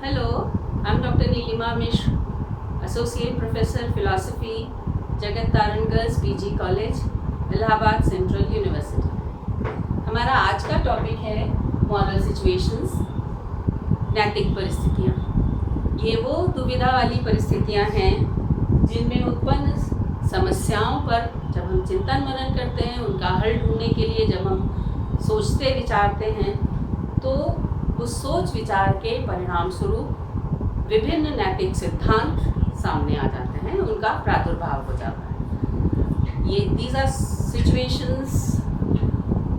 Hello, I'm Dr. Neelima Mishra, Associate Professor Philosophy, Jagat Taran Girls PG College, Allahabad central university. हमारा आज का topic है moral situations, नैतिक परिस्थितियाँ। ये वो दुविधा वाली परिस्थितियाँ हैं जिनमें उत्पन्न समस्याओं पर जब हम चिंतन मनन करते हैं, उनका हल ढूंढने के लिए जब हम सोचते विचारते हैं, तो उस सोच विचार के परिणाम स्वरूप विभिन्न नैतिक सिद्धांत सामने आ जाते हैं, उनका प्रादुर्भाव हो जाता है। ये these are situations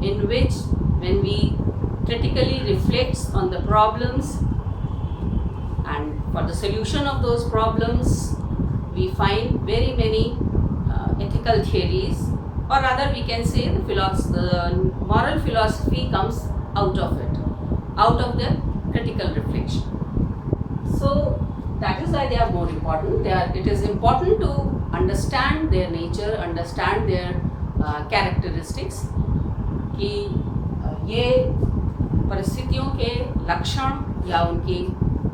in which when we critically reflects on the problems and for the solution of those problems we find very many ethical theories, or rather we can say the moral philosophy comes out of it, out of the critical reflection. So that is why they are more important. It is important to understand their nature, understand their characteristics, कि ये परिस्थितियों के लक्षण या उनकी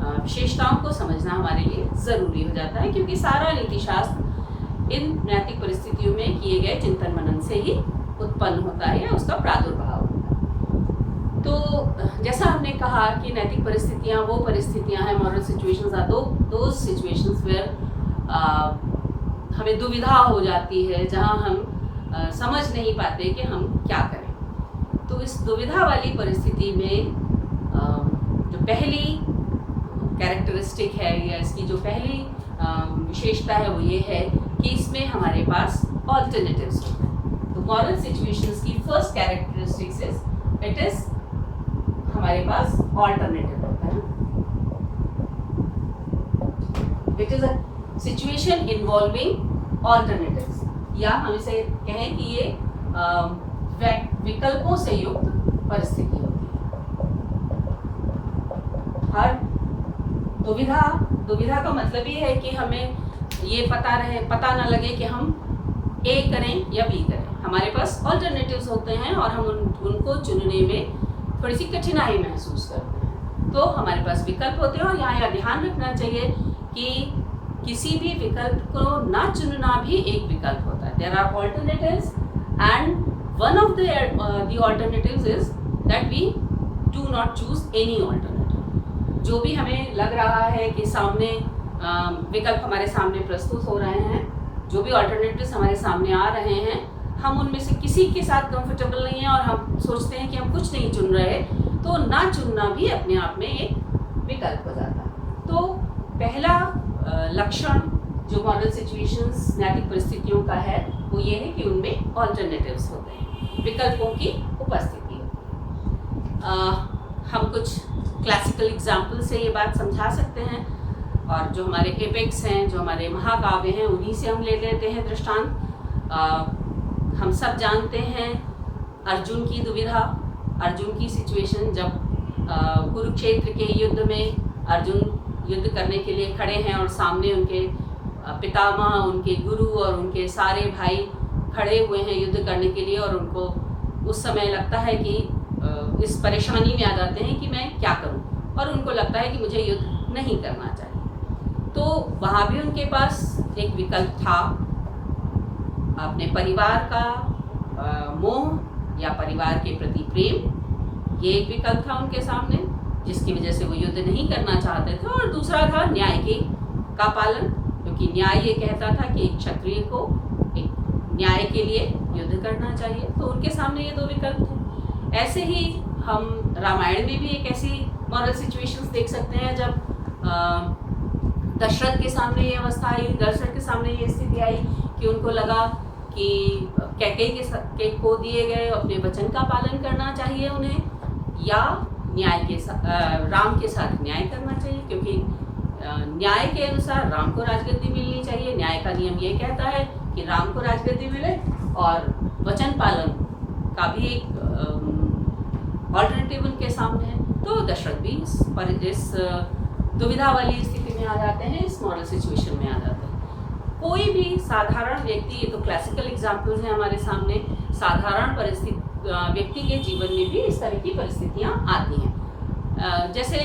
विशेषताओं को समझना हमारे लिए ज़रूरी हो जाता है, क्योंकि सारा नीतिशास्त्र इन नैतिक परिस्थितियों में किए गए चिंतन मनन से ही उत्पन्न होता है या उसका प्रादुर्भाव होता है। तो जैसा हमने कहा कि नैतिक परिस्थितियाँ वो परिस्थितियाँ हैं, मॉरल सिचुएशंस आर दो सिचुएशंस वेयर हमें दुविधा हो जाती है, जहाँ हम समझ नहीं पाते कि हम क्या करें। तो इस दुविधा वाली परिस्थिति में जो पहली कैरेक्टरिस्टिक है या इसकी जो पहली विशेषता है वो ये है कि इसमें हमारे पास ऑल्टरनेटिव्स होते हैं। तो मॉरल सिचुएशंस की फर्स्ट कैरेक्टरिस्टिक्स इज हमारे पास ऑल्टरनेटिव होता है। It is a situation involving alternatives, या हम इसे कहें कि ये विकल्पों से युक्त परिस्थिति होती है। हर दुविधा का मतलब ये है कि हमें ये पता ना लगे कि हम ए करें या बी करें। हमारे पास ऑल्टरनेटिव्स होते हैं और हम उनको चुनने में थोड़ी सी कठिनाई महसूस करते हैं। तो हमारे पास विकल्प होते हैं और यहाँ ध्यान रखना चाहिए कि किसी भी विकल्प को ना चुनना भी एक विकल्प होता है। There are alternatives and one of the alternatives is that we do not choose any alternative. जो भी हमें लग रहा है कि सामने विकल्प हमारे सामने प्रस्तुत हो रहे हैं, जो भी ऑल्टरनेटिव्स हमारे सामने आ रहे हैं, हम उनमें से किसी के साथ कंफर्टेबल नहीं है और हम सोचते हैं कि हम कुछ नहीं चुन रहे, तो ना चुनना भी अपने आप में एक विकल्प हो जाता है। तो पहला लक्षण जो मॉरल सिचुएशंस नैतिक परिस्थितियों का है वो ये है कि उनमें ऑल्टरनेटिव्स होते हैं, विकल्पों की उपस्थिति। हम कुछ क्लासिकल एग्जाम्पल से ये बात समझा सकते हैं, और जो हमारे एपिक्स हैं, जो हमारे महाकाव्य हैं, उन्हीं से हम ले लेते हैं दृष्टांत। हम सब जानते हैं अर्जुन की दुविधा, अर्जुन की सिचुएशन जब कुरुक्षेत्र के युद्ध में अर्जुन युद्ध करने के लिए खड़े हैं और सामने उनके पितामह, उनके गुरु और उनके सारे भाई खड़े हुए हैं युद्ध करने के लिए, और उनको उस समय लगता है कि इस परेशानी में आ जाते हैं कि मैं क्या करूं, और उनको लगता है कि मुझे युद्ध नहीं करना चाहिए। तो वहाँ भी उनके पास एक विकल्प था, अपने परिवार का मोह या परिवार के प्रति प्रेम, ये एक विकल्प था उनके सामने, जिसकी वजह से वो युद्ध नहीं करना चाहते थे। और दूसरा था न्याय का पालन, क्योंकि न्याय ये कहता था कि एक क्षत्रिय को एक न्याय के लिए युद्ध करना चाहिए। तो उनके सामने ये दो विकल्प थे। ऐसे ही हम रामायण में भी एक ऐसी मॉरल सिचुएशंस देख सकते हैं जब दशरथ के सामने ये अवस्था आई, दशरथ के सामने ये स्थिति आई कि उनको लगा कि कैकेयी को दिए गए अपने वचन का पालन करना चाहिए उन्हें, या न्याय के राम के साथ न्याय करना चाहिए, क्योंकि न्याय के अनुसार राम को राजगद्दी मिलनी चाहिए। न्याय का नियम ये कहता है कि राम को राजगद्दी मिले, और वचन पालन का भी एक ऑल्टरनेटिव उनके सामने है। तो दशरथ भी इस दुविधा वाली स्थिति में आ जाते हैं, इस मॉरल सिचुएशन में आ जाते हैं। कोई भी साधारण व्यक्ति, ये तो क्लासिकल एग्जाम्पल्स हैं हमारे सामने, साधारण व्यक्ति के जीवन में भी इस तरह की परिस्थितियाँ आती हैं। जैसे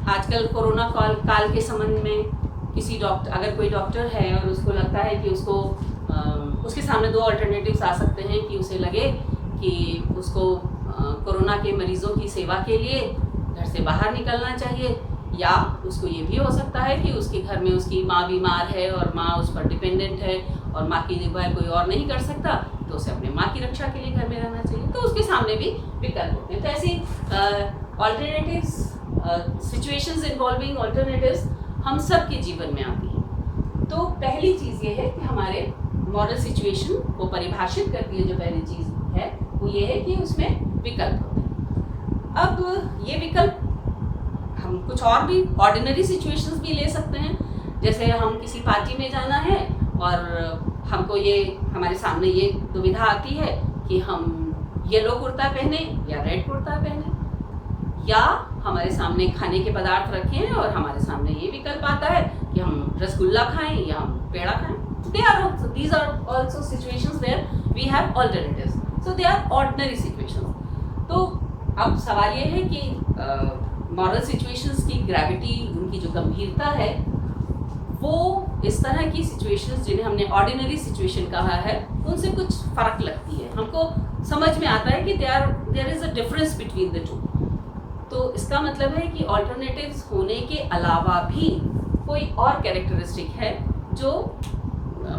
आजकल कोरोना काल के संबंध में किसी डॉक्टर, अगर कोई डॉक्टर है और उसको लगता है कि उसको उसके सामने दो अल्टरनेटिव्स आ सकते हैं कि उसे लगे कि उसको कोरोना के मरीज़ों की सेवा के लिए घर से बाहर निकलना चाहिए, या उसको ये भी हो सकता है कि उसके घर में उसकी माँ बीमार है और माँ उस पर डिपेंडेंट है और माँ की देखभाल कोई और नहीं कर सकता, तो उसे अपने माँ की रक्षा के लिए घर में रहना चाहिए। तो उसके सामने भी विकल्प होते हैं। तो ऐसी ऑल्टरनेटिव्स, सिचुएशंस इन्वॉल्विंग ऑल्टरनेटिव्स हम सब के जीवन में आती हैं। तो पहली चीज़ ये है कि हमारे मॉरल सिचुएशन को परिभाषित करती है, जो पहली चीज़ है वो ये है कि उसमें विकल्प होते हैं। अब ये विकल्प हम कुछ और भी ऑर्डिनरी सिचुएशंस भी ले सकते हैं, जैसे हम किसी पार्टी में जाना है और हमको ये हमारे सामने ये दुविधा आती है कि हम येलो कुर्ता पहने या रेड कुर्ता पहने, या हमारे सामने खाने के पदार्थ रखे हैं और हमारे सामने ये विकल्प आता है कि हम रसगुल्ला खाएं या हम पेड़ा खाएं। These are also situations where we have alternatives. So they are ordinary situations. तो अब सवाल ये है कि मॉरल सिचुएशंस की ग्रेविटी, उनकी जो गंभीरता है, वो इस तरह की सिचुएशंस जिन्हें हमने ऑर्डिनरी सिचुएशन कहा है उनसे कुछ फ़र्क लगती है। हमको समझ में आता है कि there is a difference between the two. तो इसका मतलब है कि ऑल्टरनेटिव्स होने के अलावा भी कोई और कैरेक्टरिस्टिक है जो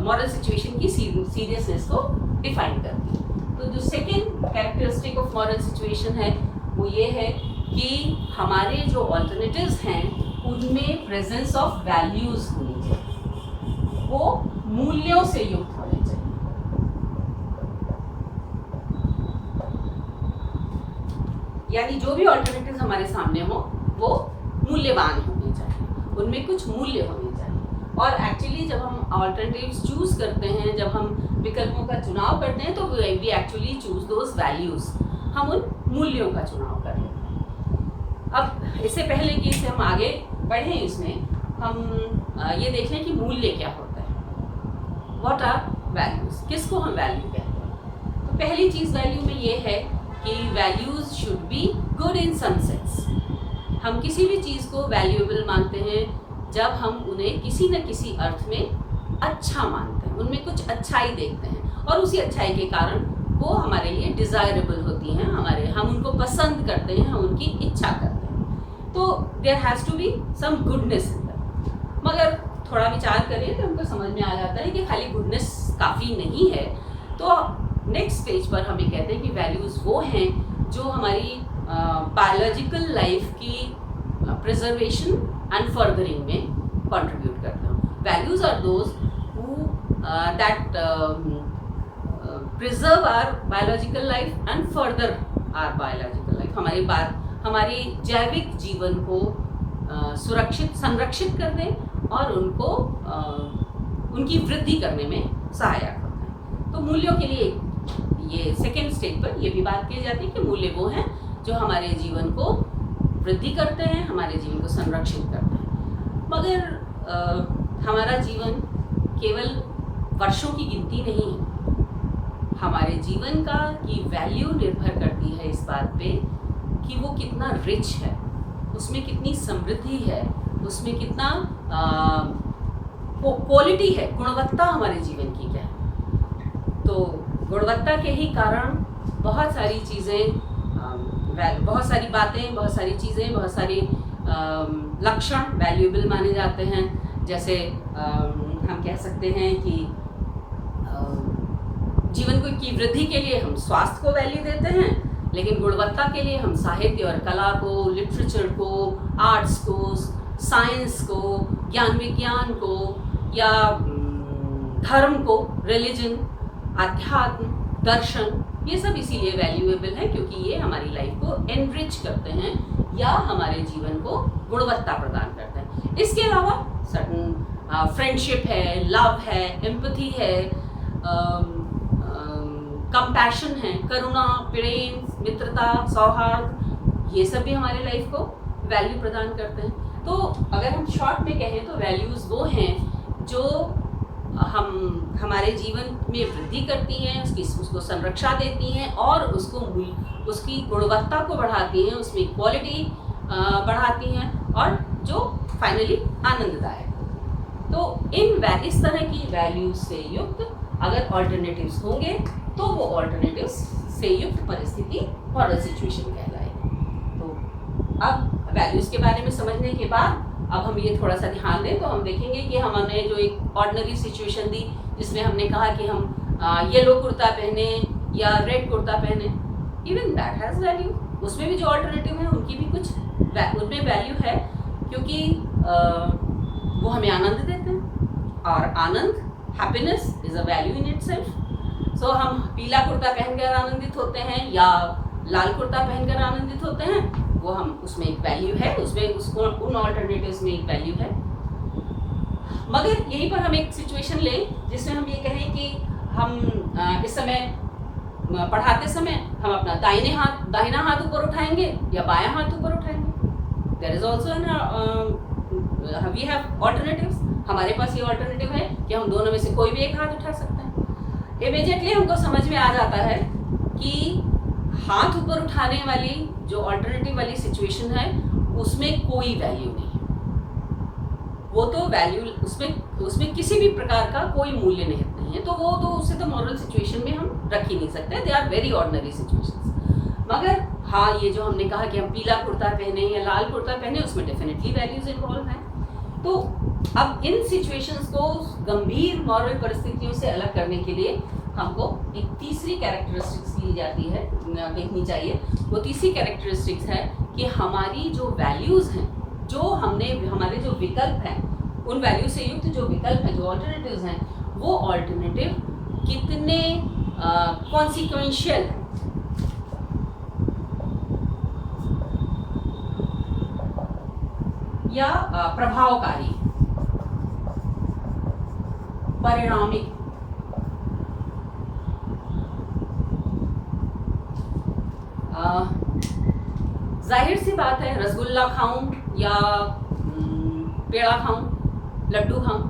मॉरल सिचुएशन की सीरियसनेस को डिफाइन करती है। तो जो second characteristic of moral situation है वो ये है कि हमारे जो ऑल्टरनेटिव्स हैं उनमें प्रेजेंस ऑफ वैल्यूज़ होनी चाहिए, वो मूल्यों से युक्त होने चाहिए। यानी जो भी ऑल्टरनेटिव्स हमारे सामने हो वो मूल्यवान होने चाहिए, उनमें कुछ मूल्य होने चाहिए। और एक्चुअली जब हम ऑल्टरनेटिव्स चूज़ करते हैं, जब हम विकल्पों का चुनाव करते हैं, तो we actually choose those values, हम उन मूल्यों का चुनाव कर लेते हैं। अब इससे पहले कि इसे हम आगे बढ़ें, इसमें हम ये देख लें कि मूल्य क्या होता है। व्हाट आर वैल्यूज़, किसको हम वैल्यू कहते हैं। तो पहली चीज़ वैल्यू में ये है कि values should be good in some sense. हम किसी भी चीज़ को वैल्यूएबल मानते हैं जब हम उन्हें किसी न किसी अर्थ में अच्छा मानते हैं, उनमें कुछ अच्छाई देखते हैं और उसी अच्छाई के कारण वो हमारे लिए डिज़ायरेबल होती हैं, हम उनको पसंद करते हैं, हम उनकी इच्छा करते हैं। तो there has to be some goodness in that. मगर थोड़ा विचार करें तो हमको समझ में आ जाता है कि खाली गुडनेस काफ़ी नहीं है। तो नेक्स्ट स्टेज पर हम ये कहते हैं कि वैल्यूज़ वो हैं जो हमारी बायोलॉजिकल लाइफ की प्रिजर्वेशन एंड फर्दरिंग में कंट्रीब्यूट करते हैं। Values are those who that preserve our biological life and further our biological life, हमारी जैविक जीवन को संरक्षित करने और उनको उनकी वृद्धि करने में सहायक होता है। तो मूल्यों के लिए ये सेकेंड स्टेज पर ये भी बात की जाती है कि मूल्य वो हैं जो हमारे जीवन को वृद्धि करते हैं, हमारे जीवन को संरक्षित करते हैं। मगर हमारा जीवन केवल वर्षों की गिनती नहीं है। हमारे जीवन की वैल्यू निर्भर करती है इस बात पे कि वो कितना रिच है, उसमें कितनी समृद्धि है, उसमें कितना क्वालिटी है, गुणवत्ता हमारे जीवन की क्या है। तो गुणवत्ता के ही कारण बहुत सारी चीज़ें, बहुत सारी बातें, बहुत सारी चीज़ें, बहुत सारे लक्षण वैल्यूएबल माने जाते हैं। जैसे हम कह सकते हैं कि जीवन की वृद्धि के लिए हम स्वास्थ्य को वैल्यू देते हैं, लेकिन गुणवत्ता के लिए हम साहित्य और कला को, लिटरेचर को, आर्ट्स को, साइंस को, ज्ञान विज्ञान को, या धर्म को, रिलीजन, अध्यात्म, दर्शन, ये सब इसीलिए वैल्यूएबल है क्योंकि ये हमारी लाइफ को एनरिच करते हैं या हमारे जीवन को गुणवत्ता प्रदान करते हैं। इसके अलावा सर्टन फ्रेंडशिप है, लव है, एम्पैथी है, कंपैशन है, करुणा, प्रेम, मित्रता, सौहार्द, ये सब भी हमारी लाइफ को वैल्यू प्रदान करते हैं। तो अगर हम शॉर्ट में कहें तो वैल्यूज़ वो हैं जो हमारे जीवन में वृद्धि करती हैं, उसको संरक्षा देती हैं और उसकी गुणवत्ता को बढ़ाती हैं, उसमें क्वालिटी बढ़ाती हैं और जो फाइनली आनंददायक हो। तो इस तरह की वैल्यूज से युक्त अगर ऑल्टरनेटिव्स होंगे तो वो ऑल्टरनेटिव्स से युक्त परिस्थिति मॉरल सिचुएशन कहलाएगी। तो अब वैल्यूज के बारे में समझने के बाद अब हम ये थोड़ा सा ध्यान दें तो हम देखेंगे कि हमने जो एक ऑर्डिनरी सिचुएशन दी जिसमें हमने कहा कि हम येलो कुर्ता पहने या रेड कुर्ता पहने, इवन दैट हैज़ वैल्यू। उसमें भी जो ऑल्टरनेटिव है उनकी भी कुछ उनमें वैल्यू है, क्योंकि वो हमें आनंद देते हैं और आनंद, happiness is a value in itself. So हम पीला कुर्ता पहनकर आनंदित होते हैं या लाल कुर्ता पहनकर आनंदित होते हैं, वो हम उसमें एक वैल्यू है, उसमें उसको उन ऑल्टरनेटिव्स में एक वैल्यू है। मगर यहीं पर हम एक सिचुएशन लें जिसमें हम ये कहें कि हम इस समय पढ़ाते समय हम अपना दाहिना हाथ ऊपर उठाएंगे या बायां हाथ ऊपर उठाएंगे। There is also we have alternatives. हमारे पास ये ऑल्टरनेटिव है कि हम दोनों में से कोई भी एक हाथ उठा सकते हैं। इमीडिएटली हमको समझ में आ जाता है कि हाथ ऊपर उठाने वाली जो ऑल्टरनेटिव वाली सिचुएशन है उसमें कोई वैल्यू नहीं है। वो तो वैल्यू उसमें किसी भी प्रकार का कोई मूल्य निहित नहीं है, तो वो तो उससे तो मॉरल सिचुएशन में हम रख ही नहीं सकते। They are very ordinary situations. मगर हाँ, ये जो हमने कहा कि हम पीला कुर्ता पहने या लाल कुर्ता पहने, उसमें डेफिनेटली वैल्यूज इन्वॉल्व हैं। तो अब इन सिचुएशंस को गंभीर मॉरल परिस्थितियों से अलग करने के लिए हमको एक तीसरी कैरेक्टरिस्टिक्स ली जाती है, देखनी चाहिए। वो तीसरी कैरेक्टरिस्टिक्स है कि हमारी जो वैल्यूज़ हैं, जो हमारे जो विकल्प हैं, उन वैल्यू से युक्त जो विकल्प हैं, जो ऑल्टरनेटिव्स हैं, वो ऑल्टरनेटिव कितने कॉन्सिक्वेंशियल हैं, या प्रभावकारी, परिणामिक। जाहिर सी बात है, रसगुल्ला खाऊं या पेड़ा खाऊं, लड्डू खाऊं,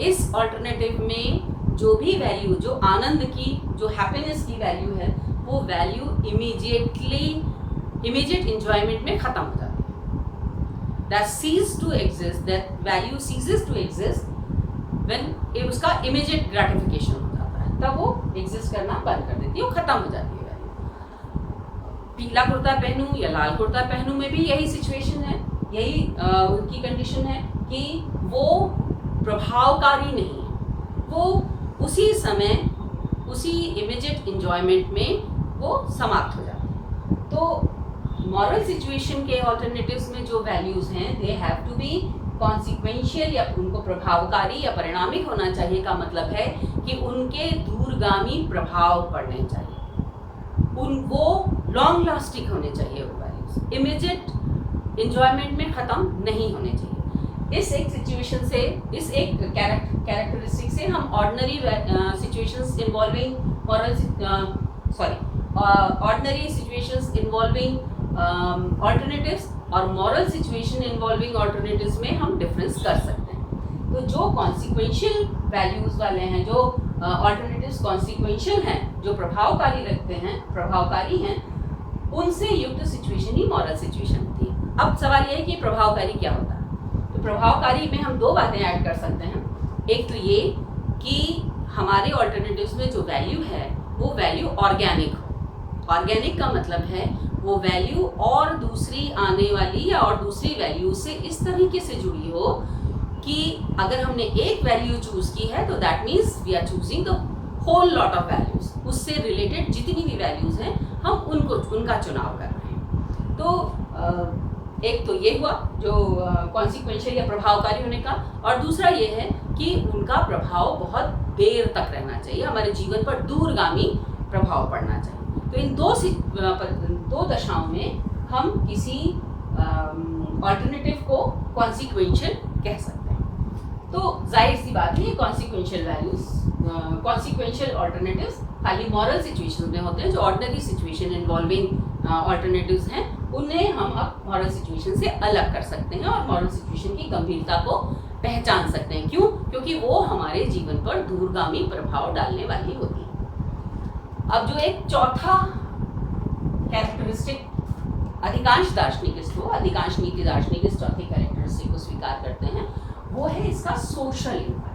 इस ऑल्टरनेटिव में जो भी वैल्यू, जो आनंद की, जो हैप्पीनेस की वैल्यू है, वो वैल्यू इमीडिएट एंजॉयमेंट में खत्म हो जाती है। That value ceases to exist when उसका इमीडिएट ग्रेटिफिकेशन हो जाता है, तब वो एग्जिस्ट करना बंद कर देती है, वो खत्म हो जाती है। पीला कुर्ता पहनूं या लाल कुर्ता पहनूं में भी यही सिचुएशन है, यही उनकी कंडीशन है कि वो प्रभावकारी नहीं है, वो उसी समय, उसी इमीडिएट एंजॉयमेंट में वो समाप्त हो जाता है। तो मॉरल सिचुएशन के ऑल्टरनेटिव्स में जो वैल्यूज़ हैं, they have to be consequential, या उनको प्रभावकारी या परिणामिक होना चाहिए। का मतलब है कि उनके दूरगामी प्रभाव पड़ने चाहिए, उनको लॉन्ग लास्टिंग होने चाहिए, वो वैल्यूज इमीडिएट एंजॉयमेंट में ख़त्म नहीं होने चाहिए। इस एक सिचुएशन से, इस एक कैरेक्टरिस्टिक से हम ordinary situations involving ordinary situations involving alternatives और मॉरल सिचुएशन इन्वॉल्विंग ऑल्टरनेटिव्स में हम डिफरेंस कर सकते हैं। तो जो कॉन्सिक्वेंशियल वैल्यूज वाले हैं, जो ऑल्टरनेटिव्स कॉन्सिक्वेंशियल हैं, जो प्रभावकारी हैं, उनसे युक्त सिचुएशन ही मॉरल सिचुएशन होती है। अब सवाल यह है कि प्रभावकारी क्या होता है। तो प्रभावकारी में हम दो बातें ऐड कर सकते हैं। एक तो ये कि हमारे ऑल्टरनेटिव्स में जो वैल्यू है वो वैल्यू ऑर्गेनिक हो। ऑर्गेनिक का मतलब है वो वैल्यू और दूसरी आने वाली या और दूसरी वैल्यू से इस तरीके से जुड़ी हो कि अगर हमने एक वैल्यू चूज की है तो that means we are choosing the whole lot of values. उससे रिलेटेड जितनी भी वैल्यूज हैं हम उनका चुनाव कर रहे हैं। तो एक तो ये हुआ जो कॉन्सिक्वेंशियल या प्रभावकारी होने का, और दूसरा ये है कि उनका प्रभाव बहुत देर तक रहना चाहिए, हमारे जीवन पर दूरगामी प्रभाव पड़ना चाहिए। तो इन दो दशाओं में हम किसी ऑल्टरनेटिव को कॉन्सिक्वेंशियल कह सकते हैं। तो जाहिर सी बात है, ये कॉन्सिक्वेंशियल वैल्यूज, कॉन्सिक्वेंशियल ऑल्टरनेटिव्स खाली मॉरल सिचुएशन में होते हैं। जो ऑर्डिनरी सिचुएशन इन्वॉल्विंग ऑल्टरनेटिव्स हैं उन्हें हम अब मॉरल सिचुएशन से अलग कर सकते हैं और मॉरल सिचुएशन की गंभीरता को पहचान सकते हैं। क्यों? क्योंकि वो हमारे जीवन पर दूरगामी प्रभाव डालने वाली होती है। अब जो एक चौथा कैरेक्टरिस्टिक अधिकांश दार्शनिक अधिकांश नीति दार्शनिक इस चौथे कैरेक्टरिस्टिक को स्वीकार करते हैं, वो है इसका सोशल इम्पैक्ट।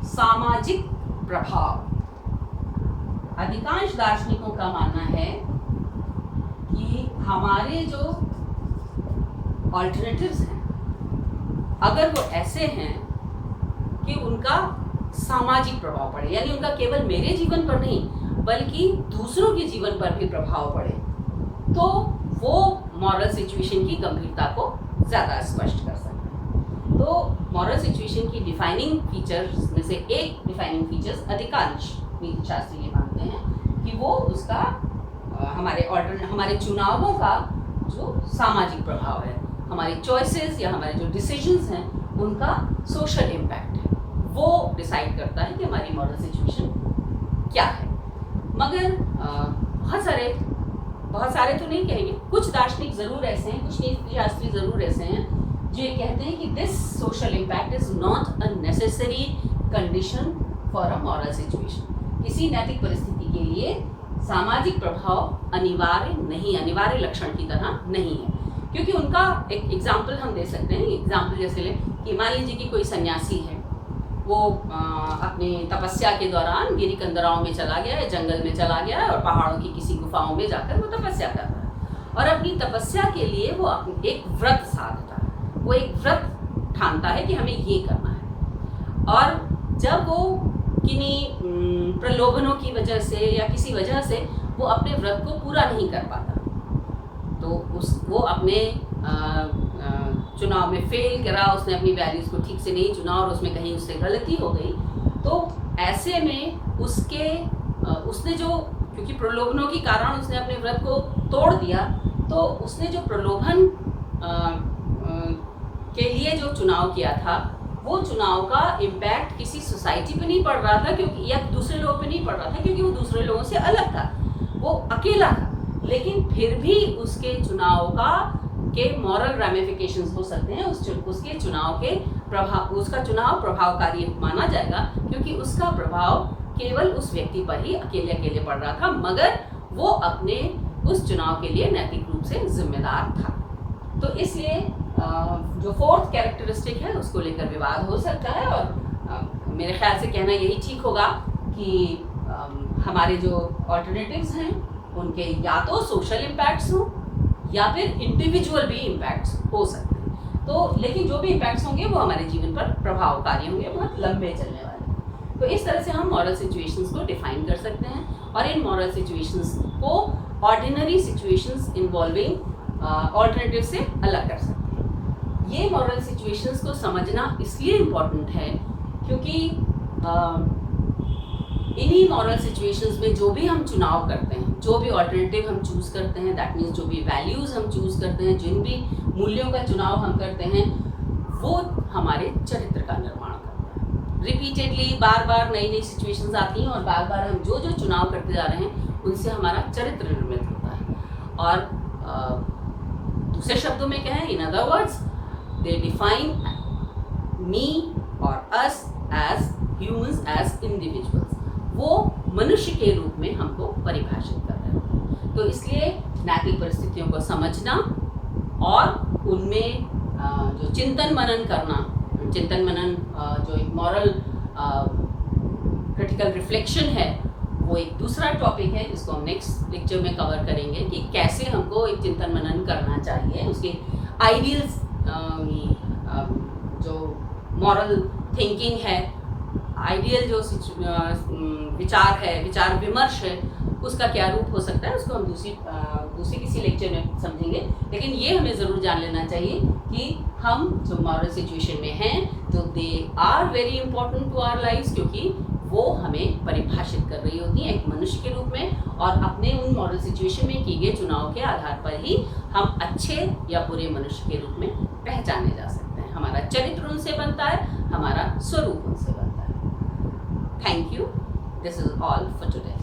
सामाजिक प्रभाव। अधिकांश दार्शनिकों का मानना है कि हमारे जो ऑल्टरनेटिव्स हैं, अगर वो ऐसे हैं कि उनका सामाजिक प्रभाव पड़े, यानी उनका केवल मेरे जीवन पर नहीं बल्कि दूसरों के जीवन पर भी प्रभाव पड़े, तो वो मॉरल सिचुएशन की गंभीरता को ज़्यादा स्पष्ट कर सकते हैं। तो मॉरल सिचुएशन की डिफाइनिंग फीचर्स में से एक डिफाइनिंग फीचर्स अधिकांश नीति शास्त्री ये मानते हैं कि वो उसका हमारे चुनावों का जो सामाजिक प्रभाव है, हमारी चॉइसेस या हमारे जो डिसीजंस हैं उनका सोशल इम्पैक्ट है, वो डिसाइड करता है कि हमारी मॉरल सिचुएशन क्या है। मगर बहुत सारे तो नहीं कहेंगे, कुछ दार्शनिक ज़रूर ऐसे हैं, कुछ नीति शास्त्री ज़रूर ऐसे हैं जो ये कहते हैं कि this social impact is not a necessary condition for a moral situation. किसी नैतिक परिस्थिति के लिए सामाजिक प्रभाव अनिवार्य लक्षण की तरह नहीं है। क्योंकि उनका एक एग्जाम्पल हम दे सकते हैं। एग्जाम्पल जैसे लें कि मान लीजिए कि कोई सन्यासी है, वो अपनी तपस्या के दौरान गिरी कंदराओं में चला गया है, जंगल में चला गया है और पहाड़ों की किसी गुफाओं में जाकर वो तपस्या कर रहा है, और अपनी तपस्या के लिए वो एक व्रत साधता है, वो एक व्रत ठानता है कि हमें ये करना है। और जब वो किन्हीं प्रलोभनों की वजह से या किसी वजह से वो अपने व्रत को पूरा नहीं कर पाता, तो वो अपने चुनाव में फेल करा, उसने अपनी वैल्यूज़ को ठीक से नहीं चुना और उसमें कहीं उससे गलती हो गई, तो ऐसे में उसने जो, क्योंकि प्रलोभनों के कारण उसने अपने व्रत को तोड़ दिया, तो उसने जो प्रलोभन के लिए जो चुनाव किया था, वो चुनाव का इम्पैक्ट किसी सोसाइटी पे नहीं पड़ रहा था, क्योंकि या दूसरे लोगों पे नहीं पड़ रहा था, क्योंकि वो दूसरे लोगों से अलग था, वो अकेला था। लेकिन फिर भी उसके चुनाव के मॉरल रैमिफिकेशंस हो सकते हैं, उसके चुनाव के प्रभाव, उसका चुनाव प्रभावकारी माना जाएगा, क्योंकि उसका प्रभाव केवल उस व्यक्ति पर ही अकेले पड़ रहा था, मगर वो अपने उस चुनाव के लिए नैतिक रूप से जिम्मेदार था। तो इसलिए जो फोर्थ कैरेक्टरिस्टिक है उसको लेकर विवाद हो सकता है, और मेरे ख्याल से कहना यही ठीक होगा कि हमारे जो ऑल्टरनेटिव्स हैं उनके या तो सोशल इम्पैक्ट्स हों या फिर इंडिविजुअल भी इम्पैक्ट्स हो सकते हैं। तो लेकिन जो भी इम्पैक्ट्स होंगे वो हमारे जीवन पर प्रभावकारी होंगे, बहुत लंबे चलने वाले। तो इस तरह से हम मॉरल सिचुएशंस को डिफाइन कर सकते हैं, और इन मॉरल सिचुएशंस को ऑर्डिनरी सिचुएशंस इन्वॉल्विंग ऑल्टरनेटिव से अलग कर सकते हैं। ये मॉरल सिचुएशंस को समझना इसलिए इम्पॉर्टेंट है क्योंकि इन्हीं मॉरल सिचुएशंस में जो भी हम चुनाव करते हैं, जो भी ऑल्टरनेटिव हम चूज़ करते हैं, दैट मीन्स जो भी वैल्यूज़ हम चूज़ करते हैं, जिन भी मूल्यों का चुनाव हम करते हैं, वो हमारे चरित्र का निर्माण करता है। रिपीटेडली बार बार नई सिचुएशंस आती हैं, और बार बार हम जो चुनाव करते जा रहे हैं उनसे हमारा चरित्र निर्मित होता है। और दूसरे शब्दों में कहें, in other words, they define me और us as humans, as individuals. वो मनुष्य के रूप में हमको परिभाषित कर रहे हैं। तो इसलिए नैतिक परिस्थितियों को समझना और उनमें जो चिंतन मनन जो एक मॉरल क्रिटिकल रिफ्लेक्शन है, वो एक दूसरा टॉपिक है जिसको हम नेक्स्ट लेक्चर में कवर करेंगे कि कैसे हमको एक चिंतन मनन करना चाहिए, उसके आइडियल्स, जो मॉरल थिंकिंग है, आइडियल जो विचार है, विचार विमर्श है, उसका क्या रूप हो सकता है, उसको हम दूसरी किसी लेक्चर में समझेंगे। लेकिन ये हमें ज़रूर जान लेना चाहिए कि हम जो मॉरल सिचुएशन में हैं, तो they are very important to our lifes, क्योंकि वो हमें परिभाषित कर रही होती हैं एक मनुष्य के रूप में, और अपने उन मॉरल सिचुएशन में किए गए चुनाव के आधार पर ही हम अच्छे या बुरे मनुष्य के रूप में पहचाने जा सकते हैं। हमारा चरित्र उनसे बनता है, हमारा स्वरूप उनसे बनता है। Thank you. This is all for today.